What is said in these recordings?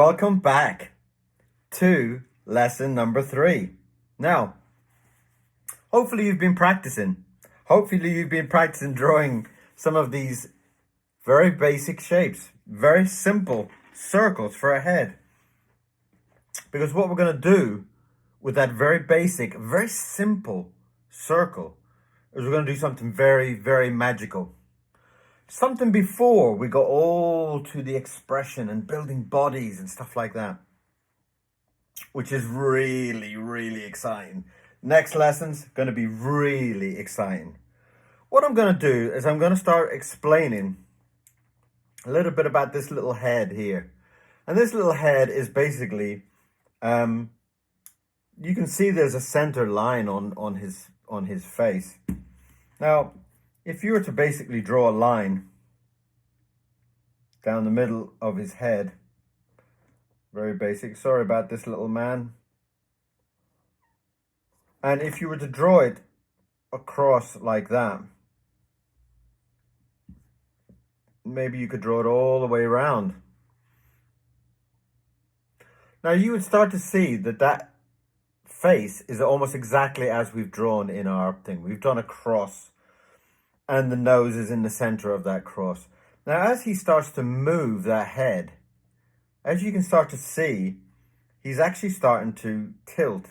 Welcome back to lesson number 3. Now, hopefully you've been practicing. Hopefully you've been practicing drawing some of these very basic shapes, very simple circles for a head. Because what we're going to do with that very basic, very simple circle is we're going to do something very, very magical. Something before we go all to the expression and building bodies and stuff like that, which is really, really exciting. Next lesson's going to be really exciting. What I'm going to do is I'm going to start explaining a little bit about this little head here. And this little head is basically, you can see there's a center line on his face. Now, if you were to basically draw a line down the middle of his head, very basic, sorry about this little man. And if you were to draw it across like that, maybe you could draw it all the way around. Now you would start to see that face is almost exactly as we've drawn in our thing. We've done a cross and the nose is in the center of that cross. Now as he starts to move that head, as you can start to see, he's actually starting to tilt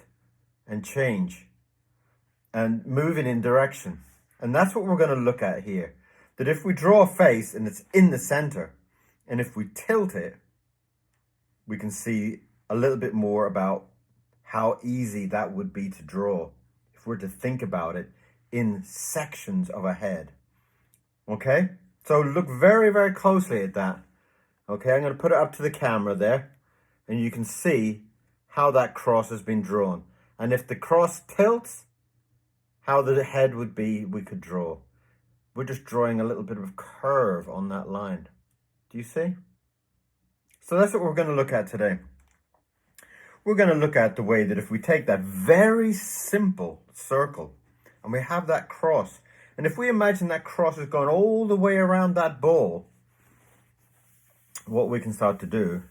and change and moving in direction. And that's what we're going to look at here. That if we draw a face and it's in the center, and if we tilt it, we can see a little bit more about how easy that would be to draw if we're to think about it in sections of a head. Okay? So look very, very closely at that. Okay, I'm going to put it up to the camera there, and you can see how that cross has been drawn. And if the cross tilts, how the head would be, we could draw. We're just drawing a little bit of a curve on that line. Do you see? So that's what we're going to look at today. We're going to look at the way that if we take that very simple circle and we have that cross, and if we imagine that cross is going all the way around that ball, what we can start to do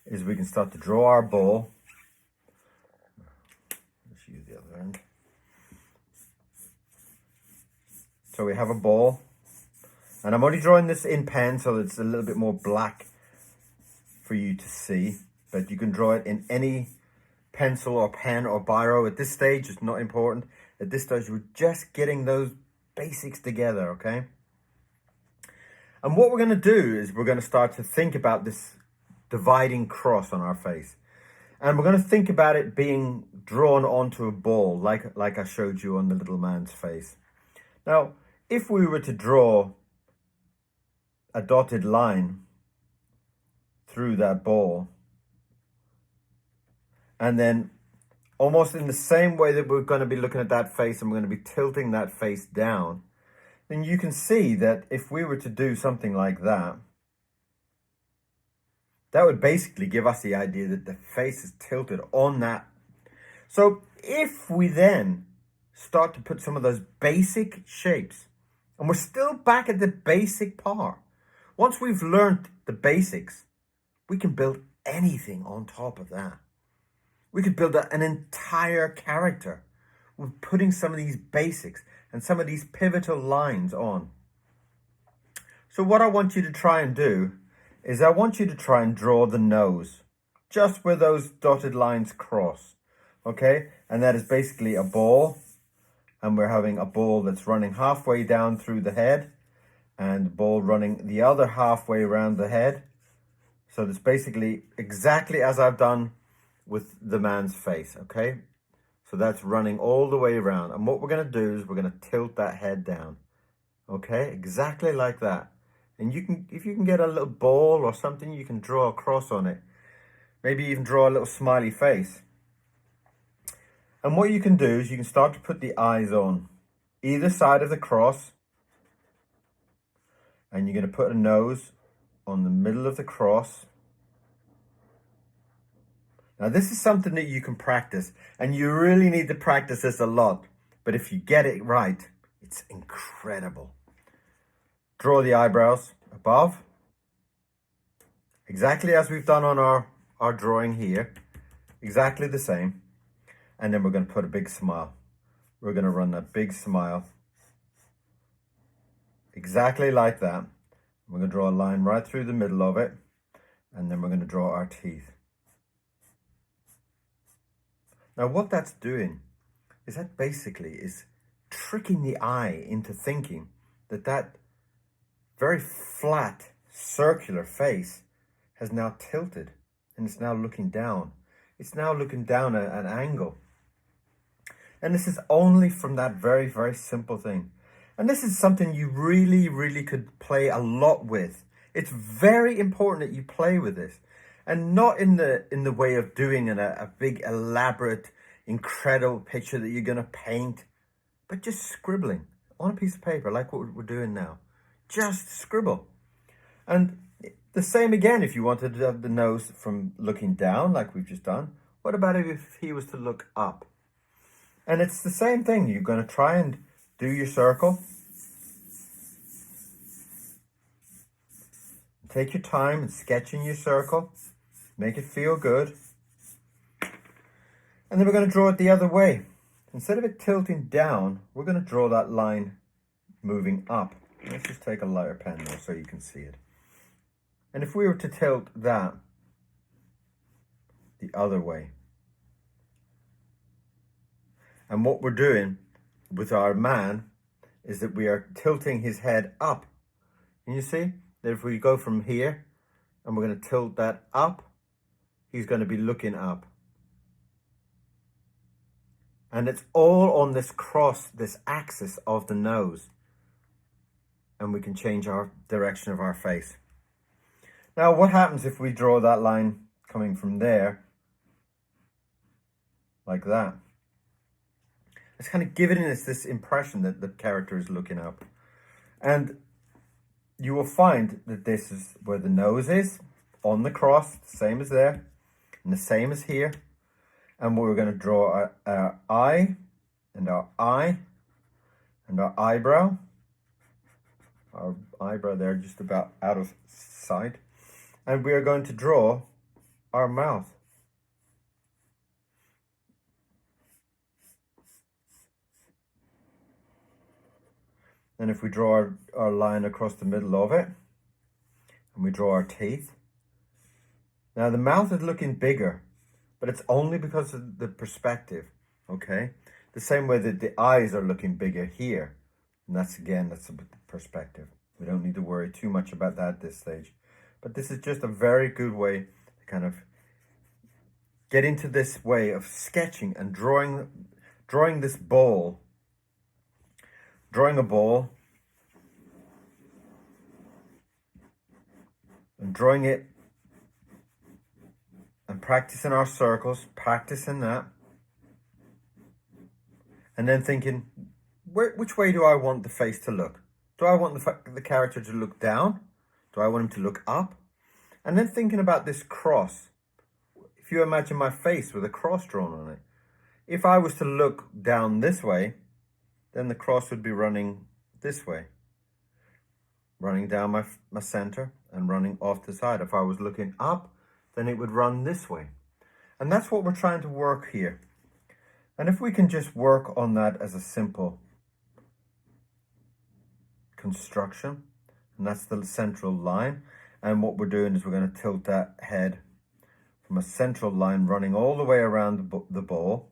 is we can start to draw our ball. Let's use the other end. So we have a ball, and I'm only drawing this in pen so it's a little bit more black for you to see, but you can draw it in any pencil or pen or biro. At this stage, it's not important. At this stage, we're just getting those basics together, okay? And what we're going to do is we're going to start to think about this dividing cross on our face. And we're going to think about it being drawn onto a ball, like I showed you on the little man's face. Now, if we were to draw a dotted line through that ball, and then almost in the same way that we're going to be looking at that face and we're going to be tilting that face down, then you can see that if we were to do something like that, that would basically give us the idea that the face is tilted on that. So if we then start to put some of those basic shapes, and we're still back at the basic part. Once we've learned the basics, we can build anything on top of that. We could build an entire character with putting some of these basics and some of these pivotal lines on. So what I want you to try and do is I want you to try and draw the nose, just where those dotted lines cross, okay? And that is basically a ball, and we're having a ball that's running halfway down through the head, and the ball running the other halfway around the head. So it's basically exactly as I've done with the man's face, okay? So that's running all the way around. And what we're going to do is we're going to tilt that head down, okay? Exactly like that. And you can, if you can get a little ball or something, you can draw a cross on it. Maybe even draw a little smiley face. And what you can do is you can start to put the eyes on either side of the cross. And you're going to put a nose on the middle of the cross. Now this is something that you can practice, and you really need to practice this a lot. But if you get it right, it's incredible. Draw the eyebrows above, exactly as we've done on our drawing here, exactly the same. And then we're going to put a big smile. We're going to run a big smile, exactly like that. We're going to draw a line right through the middle of it. And then we're going to draw our teeth. Now what that's doing is that basically is tricking the eye into thinking that that very flat circular face has now tilted and it's now looking down. It's now looking down at an angle. And this is only from that very, very simple thing. And this is something you really, really could play a lot with. It's very important that you play with this. And not in the way of doing a big, elaborate, incredible picture that you're going to paint, but just scribbling on a piece of paper, like what we're doing now. Just scribble. And the same again, if you wanted to have the nose from looking down, like we've just done. What about if he was to look up? And it's the same thing. You're going to try and do your circle. Take your time and sketch in your circle. Make it feel good. And then we're going to draw it the other way. Instead of it tilting down, we're going to draw that line moving up. Let's just take a lighter pen now so you can see it. And if we were to tilt that the other way, and what we're doing with our man is that we are tilting his head up. Can you see that if we go from here and we're going to tilt that up, he's going to be looking up. And it's all on this cross, this axis of the nose. And we can change our direction of our face. Now, what happens if we draw that line coming from there, like that? It's kind of giving us this impression that the character is looking up. And you will find that this is where the nose is, on the cross, the same as there, and the same as here. And we're going to draw our eye, and our eye, and our eyebrow. Our eyebrow there, just about out of sight. And we are going to draw our mouth. And if we draw our line across the middle of it, and we draw our teeth. Now the mouth is looking bigger, but it's only because of the perspective, okay? The same way that the eyes are looking bigger here. And that's the perspective. We don't need to worry too much about that at this stage. But this is just a very good way to kind of get into this way of sketching and drawing this ball. Drawing a ball and drawing it and practicing our circles, practicing that, and then thinking, which way do I want the face to look? Do I want the character to look down? Do I want him to look up? And then thinking about this cross. If you imagine my face with a cross drawn on it, if I was to look down this way, then the cross would be running this way, running down my center and running off the side. If I was looking up, then it would run this way. And that's what we're trying to work here. And if we can just work on that as a simple construction, and that's the central line. And what we're doing is we're going to tilt that head from a central line running all the way around the ball.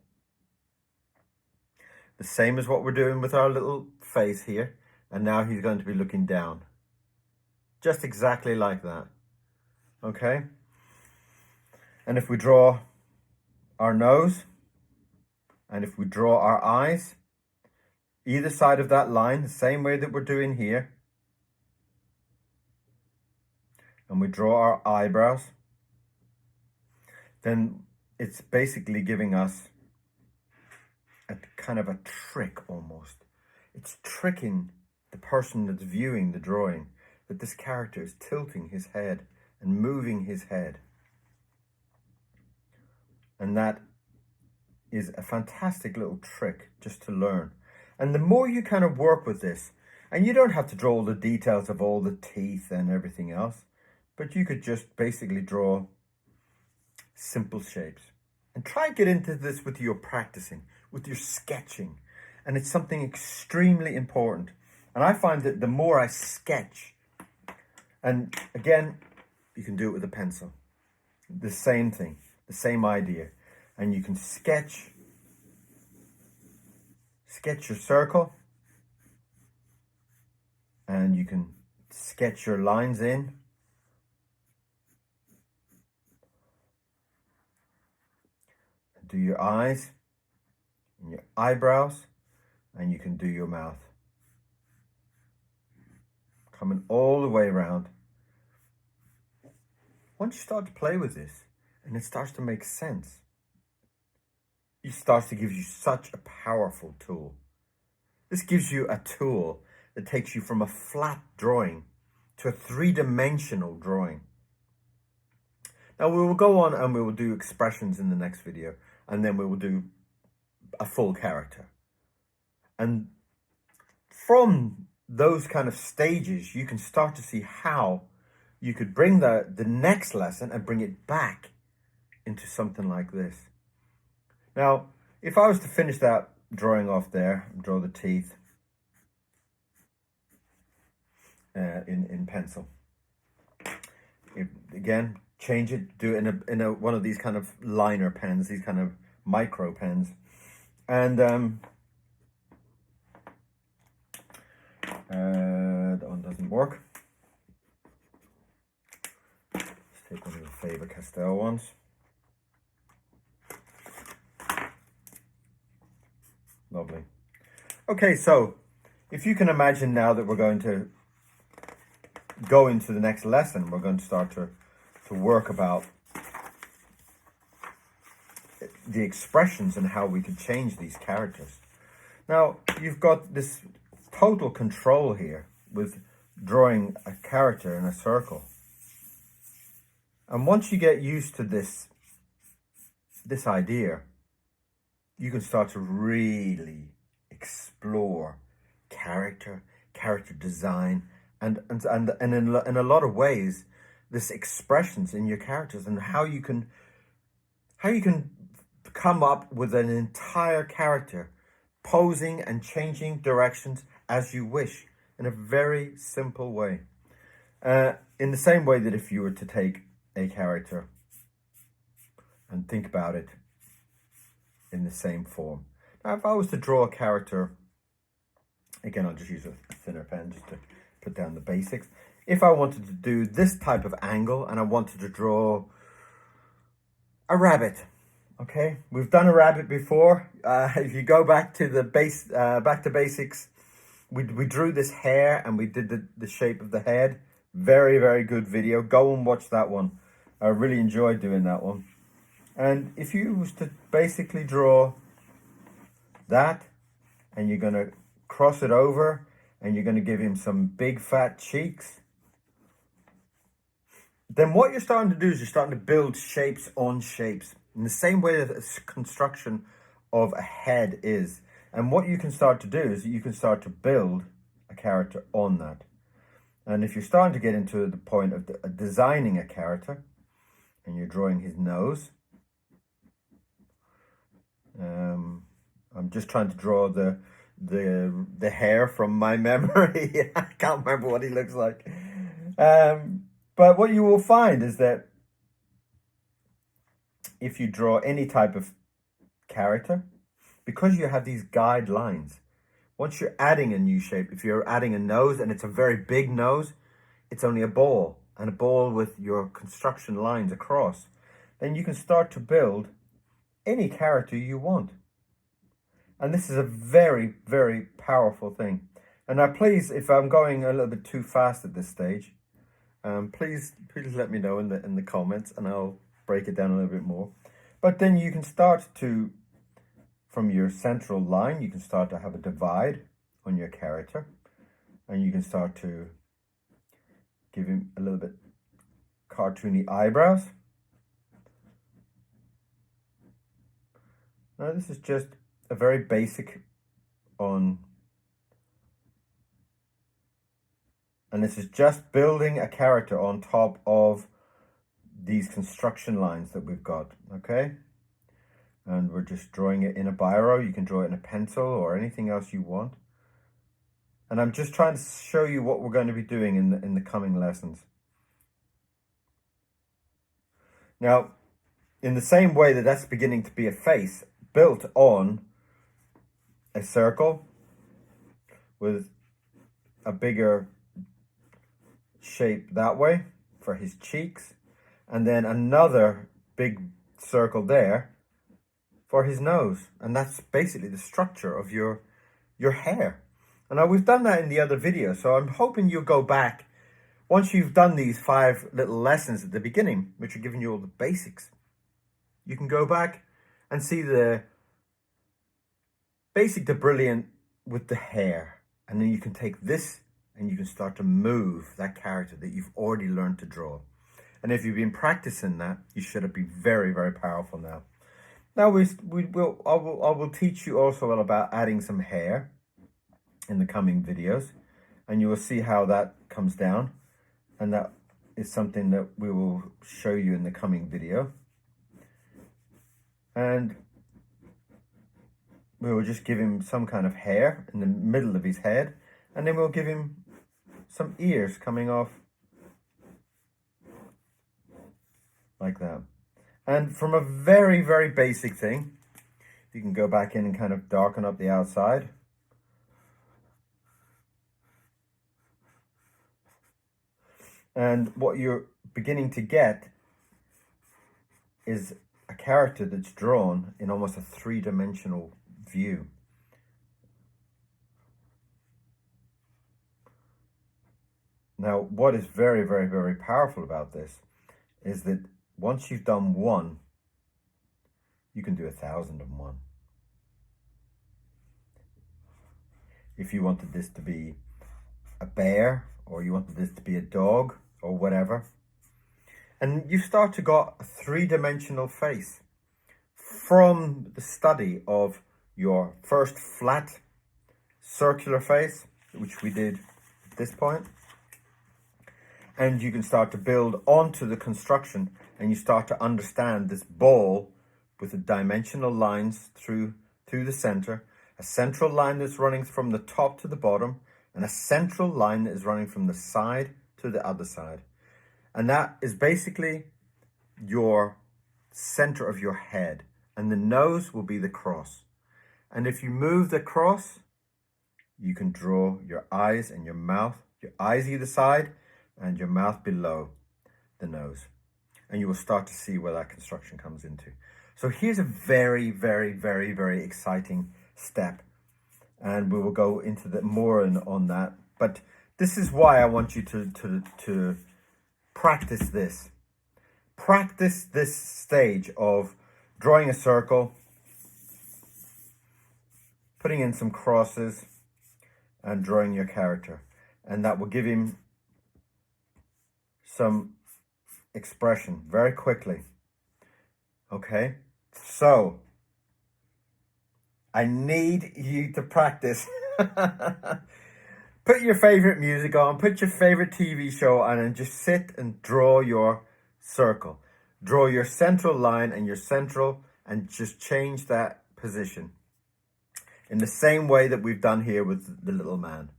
The same as what we're doing with our little face here. And now he's going to be looking down. Just exactly like that. Okay? And if we draw our nose, and if we draw our eyes, either side of that line, the same way that we're doing here, and we draw our eyebrows, then it's basically giving us a kind of a trick almost. It's tricking the person that's viewing the drawing that this character is tilting his head and moving his head. And that is a fantastic little trick just to learn. And the more you kind of work with this, and you don't have to draw all the details of all the teeth and everything else, but you could just basically draw simple shapes. And try and get into this with your practicing, with your sketching. And it's something extremely important. And I find that the more I sketch, and again, you can do it with a pencil. The same thing, the same idea. And you can sketch your circle. And you can sketch your lines in. Do your eyes and your eyebrows, and you can do your mouth. Coming all the way around. Once you start to play with this, and it starts to make sense, it starts to give you such a powerful tool. This gives you a tool that takes you from a flat drawing to a three-dimensional drawing. Now we will go on and we will do expressions in the next video, and then we will do a full character. And from those kind of stages, you can start to see how you could bring the next lesson and bring it back into something like this. Now, if I was to finish that drawing off there, draw the teeth in pencil. Again, change it, do it in a one of these kind of liner pens, these kind of micro pens, and that one doesn't work. Let's take one of the Faber-Castell ones. Lovely. Okay, so if you can imagine now that we're going to go into the next lesson, we're going to start to work about the expressions and how we can change these characters. Now, you've got this total control here with drawing a character in a circle. And once you get used to this idea, you can start to really explore character design, and in a lot of ways, this expressions in your characters and how you can come up with an entire character, posing and changing directions as you wish in a very simple way. In the same way that if you were to take a character and think about it in the same form. Now, if I was to draw a character, again, I'll just use a thinner pen just to put down the basics. If I wanted to do this type of angle and I wanted to draw a rabbit, okay, we've done a rabbit before. If you go back to the back to basics, we drew this hair and we did the shape of the head. Very, very good video. Go and watch that one. I really enjoyed doing that one. And if you was to basically draw that, and you're going to cross it over, and you're going to give him some big fat cheeks, then what you're starting to do is you're starting to build shapes on shapes in the same way that the construction of a head is. And what you can start to do is you can start to build a character on that. And if you're starting to get into the point of designing a character, and you're drawing his nose, I'm just trying to draw the hair from my memory. I can't remember what he looks like. But what you will find is that if you draw any type of character, because you have these guidelines, once you're adding a new shape, if you're adding a nose and it's a very big nose, it's only a ball, and a ball with your construction lines across, then you can start to build any character you want. And this is a very, very powerful thing. And now please, if I'm going a little bit too fast at this stage, please let me know in the comments, and I'll break it down a little bit more. But then you can start to, from your central line, you can start to have a divide on your character, and you can start to give him a little bit cartoony eyebrows. Now this is just a very basic and this is just building a character on top of these construction lines that we've got, okay? And we're just drawing it in a biro. You can draw it in a pencil or anything else you want. And I'm just trying to show you what we're going to be doing in the coming lessons. Now, in the same way that that's beginning to be a face built on a circle with a bigger shape that way for his cheeks, and then another big circle there for his nose. And that's basically the structure of your hair. And now we've done that in the other video, so I'm hoping you'll go back once you've done these 5 little lessons at the beginning, which are giving you all the basics. You can go back and see the basic to brilliant with the hair. And then you can take this and you can start to move that character that you've already learned to draw. And if you've been practicing that, you should be very, very powerful now. Now I will teach you also about adding some hair in the coming videos, and you will see how that comes down. And that is something that we will show you in the coming video. And we will just give him some kind of hair in the middle of his head, and then we'll give him some ears coming off like that. And from a very, very basic thing, you can go back in and kind of darken up the outside. And what you're beginning to get is a character that's drawn in almost a 3-dimensional view. Now, what is very, very, very powerful about this is that once you've done one, you can do 1,001. If you wanted this to be a bear, or you wanted this to be a dog, or whatever. And you start to got a 3-dimensional face from the study of your first flat circular face, which we did at this point. And you can start to build onto the construction, and you start to understand this ball with the dimensional lines through the center, a central line that's running from the top to the bottom, and a central line that is running from the side to the other side. And that is basically your center of your head. And the nose will be the cross. And if you move the cross, you can draw your eyes and your mouth, your eyes either side and your mouth below the nose. And you will start to see where that construction comes into. So here's a very, very, very, very exciting step. And we will go into more on that. But this is why I want you to practice this. Practice this stage of drawing a circle, putting in some crosses, and drawing your character. And that will give him some expression very quickly. Okay? So, I need you to practice. Put your favorite music on, put your favorite TV show on, and just sit and draw your circle. Draw your central line and your central, and just change that position. In the same way that we've done here with the little man.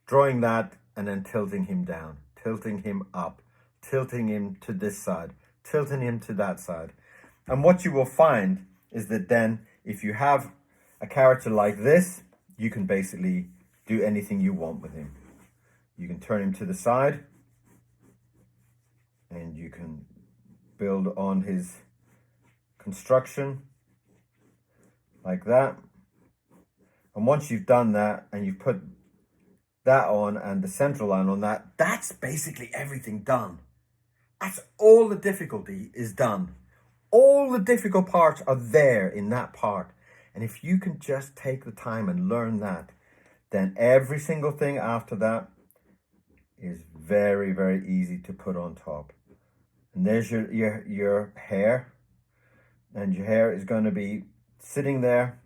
Drawing that and then tilting him down, tilting him up, tilting him to this side, tilting him to that side. And what you will find is that then if you have a character like this, you can basically do anything you want with him. You can turn him to the side and you can build on his construction like that. And once you've done that and you've put that on and the central line on that, that's basically everything done. That's all the difficulty is done. All the difficult parts are there in that part. And if you can just take the time and learn that, then every single thing after that is very, very easy to put on top. And there's your hair. And your hair is going to be sitting there.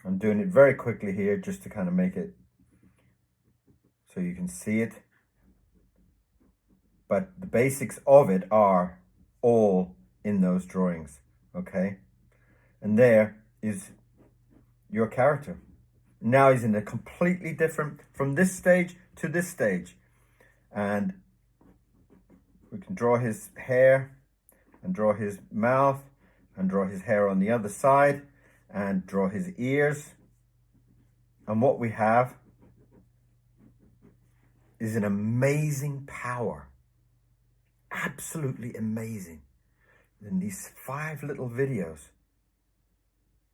I'm doing it very quickly here just to kind of make it so you can see it. but the basics of it are all in those drawings, okay? And there is your character. Now he's in a completely different, from this stage to this stage. And we can draw his hair and draw his mouth and draw his hair on the other side and draw his ears. And what we have is an amazing power. Absolutely amazing. In these 5 little videos,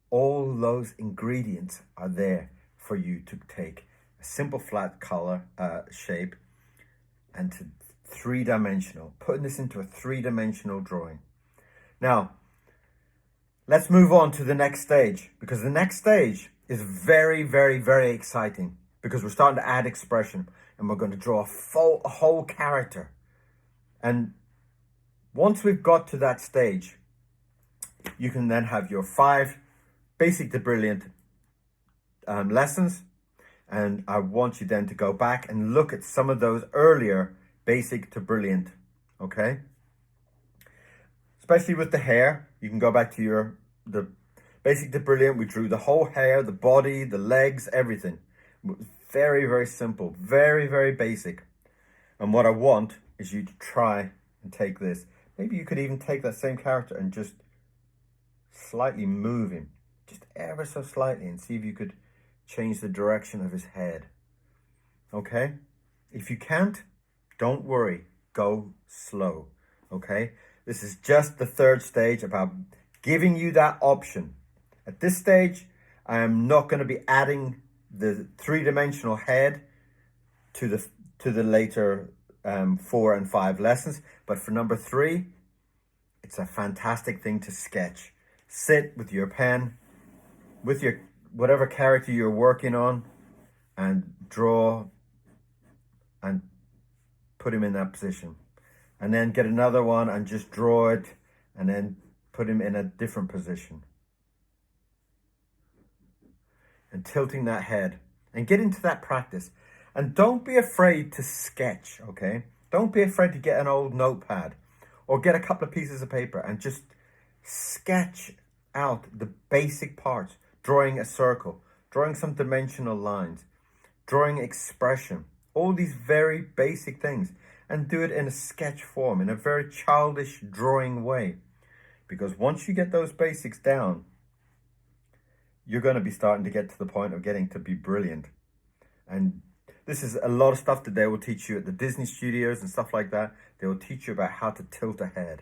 all those ingredients are there for you to take a simple flat color shape and to 3-dimensional, putting this into a 3-dimensional drawing. Now, let's move on to the next stage, because the next stage is very, very, very exciting, because we're starting to add expression and we're going to draw a whole character. And once we've got to that stage, you can then have your 5 basic to brilliant lessons. And I want you then to go back and look at some of those earlier basic to brilliant, okay? Especially with the hair, you can go back to the basic to brilliant. We drew the whole hair, the body, the legs, everything. Very, very simple, very, very basic. And what I want is you to try and take this. Maybe you could even take that same character and just slightly move him, just ever so slightly, and see if you could change the direction of his head. Okay? If you can't, don't worry. Go slow. Okay? This is just the 3rd stage, about giving you that option. At this stage, I am not going to be adding the 3-dimensional head to the later 4 and 5 lessons. But for number 3, it's a fantastic thing to sketch. Sit with your pen, with your whatever character you're working on, and draw and put him in that position. And then get another one and just draw it and then put him in a different position. And tilting that head and get into that practice. And don't be afraid to sketch, okay? Don't be afraid to get an old notepad or get a couple of pieces of paper and just sketch out the basic parts. Drawing a circle, drawing some dimensional lines, drawing expression, all these very basic things, and do it in a sketch form, in a very childish drawing way. Because once you get those basics down, you're going to be starting to get to the point of getting to be brilliant. And this is a lot of stuff that they will teach you at the Disney studios and stuff like that. They will teach you about how to tilt a head,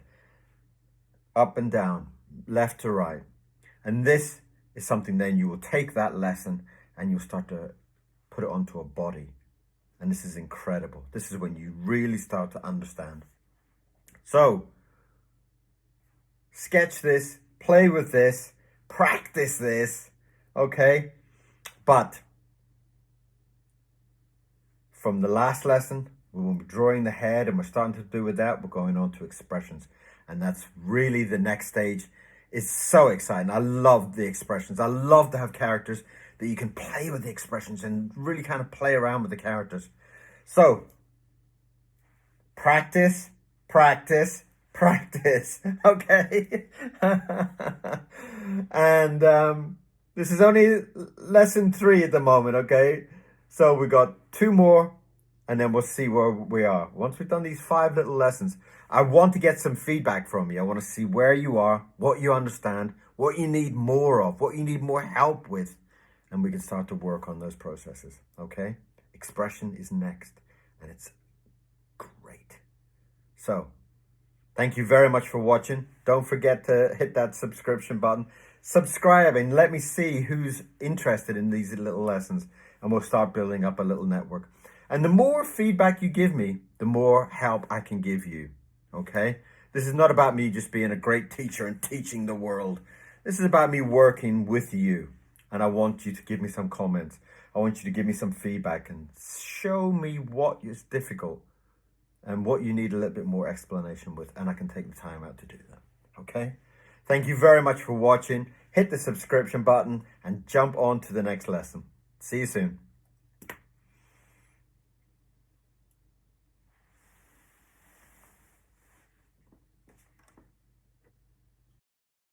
up and down, left to right. And this is something then you will take that lesson and you'll start to put it onto a body. And this is incredible. This is when you really start to understand. So, sketch this, play with this, practice this, okay? But from the last lesson, we will be drawing the head and we're starting to do with that. We're going on to expressions. And that's really the next stage. It's so exciting. I love the expressions. I love to have characters that you can play with the expressions and really kind of play around with the characters. So, practice, practice, practice, okay? And this is only lesson 3 at the moment, okay? So we got 2 more and then we'll see where we are. Once we've done these 5 little lessons, I want to get some feedback from you. I want to see where you are, what you understand, what you need more of, what you need more help with. And we can start to work on those processes, okay? Expression is next, and it's great. So, thank you very much for watching. Don't forget to hit that subscription button. Subscribe and let me see who's interested in these little lessons, and we'll start building up a little network. And the more feedback you give me, the more help I can give you, okay? This is not about me just being a great teacher and teaching the world. This is about me working with you. And I want you to give me some comments. I want you to give me some feedback and show me what is difficult and what you need a little bit more explanation with. And I can take the time out to do that. Okay? Thank you very much for watching. Hit the subscription button and jump on to the next lesson. See you soon.